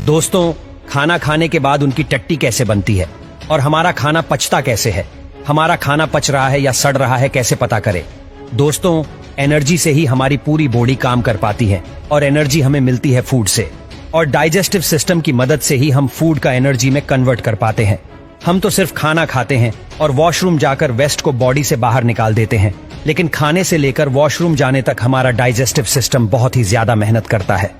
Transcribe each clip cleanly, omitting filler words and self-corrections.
दोस्तों, खाना खाने के बाद उनकी टट्टी कैसे बनती है और हमारा खाना पचता कैसे है? हमारा खाना पच रहा है या सड़ रहा है कैसे पता करें? दोस्तों, एनर्जी से ही हमारी पूरी बॉडी काम कर पाती है और एनर्जी हमें मिलती है फूड से, और डाइजेस्टिव सिस्टम की मदद से ही हम फूड का एनर्जी में कन्वर्ट कर पाते हैं। हम तो सिर्फ खाना खाते हैं और वॉशरूम जाकर वेस्ट को बॉडी से बाहर निकाल देते हैं, लेकिन खाने से लेकर वॉशरूम जाने तक हमारा डाइजेस्टिव सिस्टम बहुत ही ज्यादा मेहनत करता है।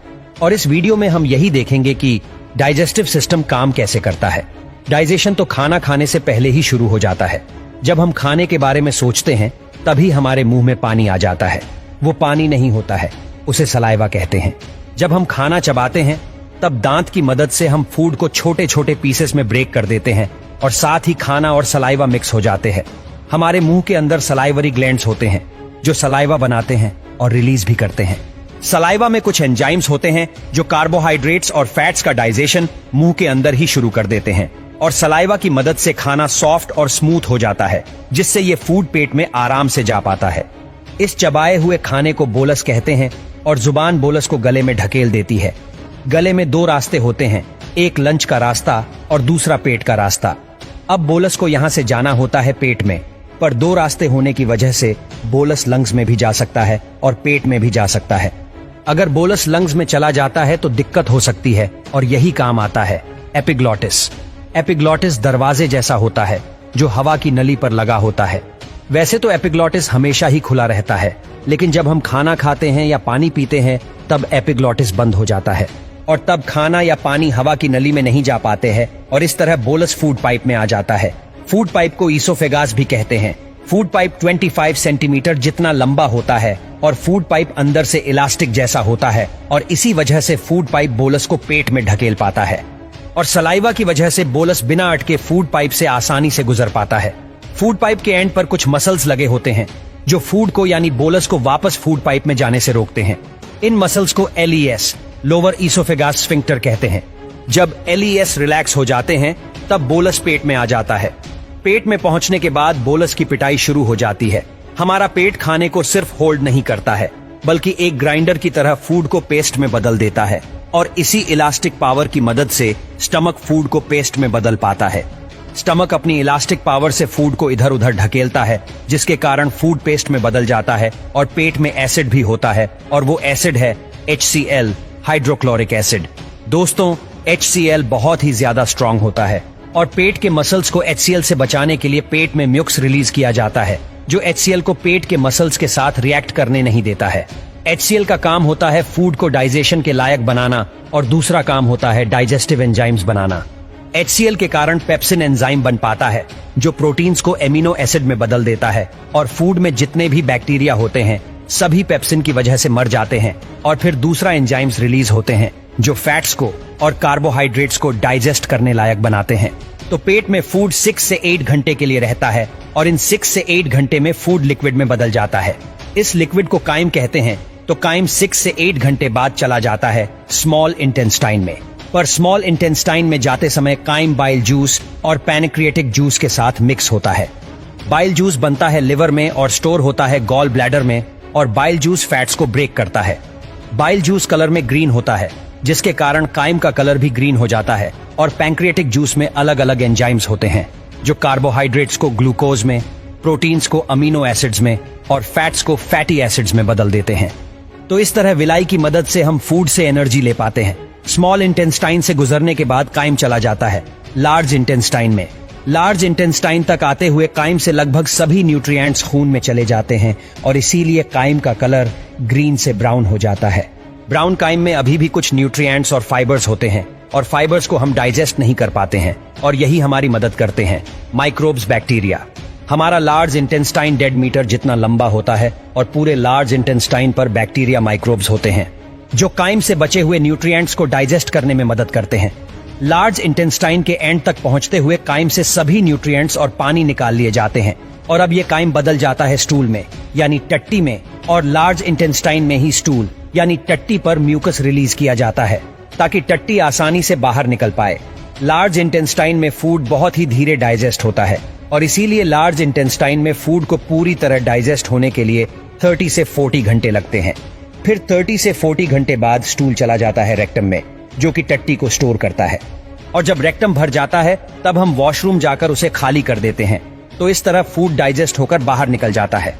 और इस वीडियो में हम यही देखेंगे कि डाइजेस्टिव सिस्टम काम कैसे करता है। डाइजेशन तो खाना खाने से पहले ही शुरू हो जाता है। जब हम खाने के बारे में सोचते हैं तभी हमारे मुंह में पानी आ जाता है। वो पानी नहीं होता है, उसे सलाइवा कहते हैं। जब हम खाना चबाते हैं तब दांत की मदद से हम फूड को छोटे छोटे पीसेस में ब्रेक कर देते हैं और साथ ही खाना और सलाइवा मिक्स हो जाते हैं। हमारे मुंह के अंदर सलाइवरी ग्लैंड्स होते हैं जो सलाइवा बनाते हैं और रिलीज भी करते हैं। सलाइवा में कुछ एंजाइम्स होते हैं जो कार्बोहाइड्रेट्स और फैट्स का डाइजेशन मुंह के अंदर ही शुरू कर देते हैं, और सलाइवा की मदद से खाना सॉफ्ट और स्मूथ हो जाता है, जिससे ये फूड पेट में आराम से जा पाता है। इस चबाए हुए खाने को बोलस कहते हैं और जुबान बोलस को गले में ढकेल देती है। गले में दो रास्ते होते हैं, एक लंच का रास्ता और दूसरा पेट का रास्ता। अब बोलस को यहाँ से जाना होता है पेट में, पर दो रास्ते होने की वजह से बोलस लंग्स में भी जा सकता है और पेट में भी जा सकता है। अगर बोलस लंग्स में चला जाता है तो दिक्कत हो सकती है, और यही काम आता है एपिग्लॉटिस। एपिग्लॉटिस दरवाजे जैसा होता है जो हवा की नली पर लगा होता है। वैसे तो एपिग्लॉटिस हमेशा ही खुला रहता है, लेकिन जब हम खाना खाते हैं या पानी पीते हैं तब एपिग्लॉटिस बंद हो जाता है, और तब खाना या पानी हवा की नली में नहीं जा पाते हैं, और इस तरह बोलस फूड पाइप में आ जाता है। फूड पाइप को ईसोफेगास भी कहते हैं। फूड पाइप 25 सेंटीमीटर जितना लंबा होता है, और फूड पाइप अंदर से इलास्टिक जैसा होता है, और इसी वजह से फूड पाइप बोलस को पेट में ढकेल पाता है, और सलाइवा की वजह से बोलस बिना अटके फूड पाइप से आसानी से गुजर पाता है। फूड पाइप के एंड पर कुछ मसल्स लगे होते हैं जो फूड को यानी बोलस को वापस फूड पाइप में जाने से रोकते हैं। इन मसल्स को LES, लोअर ईसोफेगास स्फिंक्टर कहते हैं। जब LES रिलैक्स हो जाते हैं तब बोलस पेट में आ जाता है। पेट में पहुंचने के बाद बोलस की पिटाई शुरू हो जाती है। हमारा पेट खाने को सिर्फ होल्ड नहीं करता है, बल्कि एक ग्राइंडर की तरह फूड को पेस्ट में बदल देता है, और इसी इलास्टिक पावर की मदद से स्टमक फूड को पेस्ट में बदल पाता है। स्टमक अपनी इलास्टिक पावर से फूड को इधर उधर ढकेलता है, जिसके कारण फूड पेस्ट में बदल जाता है, और पेट में एसिड भी होता है, और वो एसिड है HCl, हाइड्रोक्लोरिक एसिड। दोस्तों, HCl बहुत ही ज्यादा स्ट्रांग होता है, और पेट के मसल्स को HCl से बचाने के लिए पेट में म्यूक्स रिलीज किया जाता है, जो HCl को पेट के मसल्स के साथ रिएक्ट करने नहीं देता है। HCl का काम होता है फूड को डाइजेशन के लायक बनाना, और दूसरा काम होता है डाइजेस्टिव एंजाइम्स बनाना। HCl के कारण पेप्सिन एंजाइम बन पाता है, जो प्रोटीन्स को एमिनो एसिड में बदल देता है, और फूड में जितने भी बैक्टीरिया होते हैं सभी पेप्सिन की वजह से मर जाते हैं, और फिर दूसरा एंजाइम्स रिलीज होते हैं जो फैट्स को और कार्बोहाइड्रेट्स को डाइजेस्ट करने लायक बनाते हैं। तो पेट में फूड 6 से 8 घंटे के लिए रहता है, और इन 6 से 8 घंटे में फूड लिक्विड में बदल जाता है। इस लिक्विड को काइम कहते हैं। तो काइम 6 से 8 घंटे बाद चला जाता है स्मॉल इंटेस्टाइन में, पर स्मॉल इंटेस्टाइन में जाते समय काइम बाइल जूस और पैनक्रिएटिक जूस के साथ मिक्स होता है। बाइल जूस बनता है लिवर में और स्टोर होता है गॉल ब्लैडर में, और बाइल जूस फैट्स को ब्रेक करता है। बाइल जूस कलर में ग्रीन होता है, जिसके कारण काइम का कलर भी ग्रीन हो जाता है, और पैंक्रिएटिक जूस में अलग अलग एंजाइम्स होते हैं जो कार्बोहाइड्रेट्स को ग्लूकोज में, प्रोटीन्स को अमीनो एसिड्स में, और फैट्स को फैटी एसिड्स में बदल देते हैं। तो इस तरह विलाई की मदद से हम फूड से एनर्जी ले पाते हैं। स्मॉल इंटेस्टाइन से गुजरने के बाद काइम चला जाता है लार्ज इंटेस्टाइन में। लार्ज इंटेस्टाइन तक आते हुए काइम से लगभग सभी न्यूट्रिएंट्स खून में चले जाते हैं, और इसीलिए काइम का कलर ग्रीन से ब्राउन हो जाता है। ब्राउन काइम में अभी भी कुछ न्यूट्रिएंट्स और फाइबर्स होते हैं, और फाइबर्स को हम डाइजेस्ट नहीं कर पाते हैं, और यही हमारी मदद करते हैं माइक्रोब्स, बैक्टीरिया। हमारा लार्ज इंटेस्टाइन 1.5 मीटर जितना लंबा होता है, और पूरे लार्ज इंटेस्टाइन पर बैक्टीरिया माइक्रोब्स होते हैं जो काइम से बचे हुए न्यूट्रिएंट्स को डाइजेस्ट करने में मदद करते हैं। लार्ज इंटेस्टाइन के एंड तक पहुंचते हुए काइम से सभी न्यूट्रिएंट्स और पानी निकाल लिए जाते हैं, और अब ये काइम बदल जाता है स्टूल में यानी टट्टी में, और लार्ज इंटेस्टाइन में ही स्टूल यानी टट्टी पर म्यूकस रिलीज किया जाता है ताकि टट्टी आसानी से बाहर निकल पाए। लार्ज इंटेस्टाइन में फूड बहुत ही धीरे डाइजेस्ट होता है, और इसीलिए लार्ज इंटेस्टाइन में फूड को पूरी तरह डाइजेस्ट होने के लिए 30 से 40 घंटे लगते हैं। फिर 30 से 40 घंटे बाद स्टूल चला जाता है रेक्टम में, जो कि टट्टी को स्टोर करता है। और जब रेक्टम भर जाता है तब हम वॉशरूम जाकर उसे खाली कर देते हैं, तो इस तरह फूड डाइजेस्ट होकर बाहर निकल जाता है।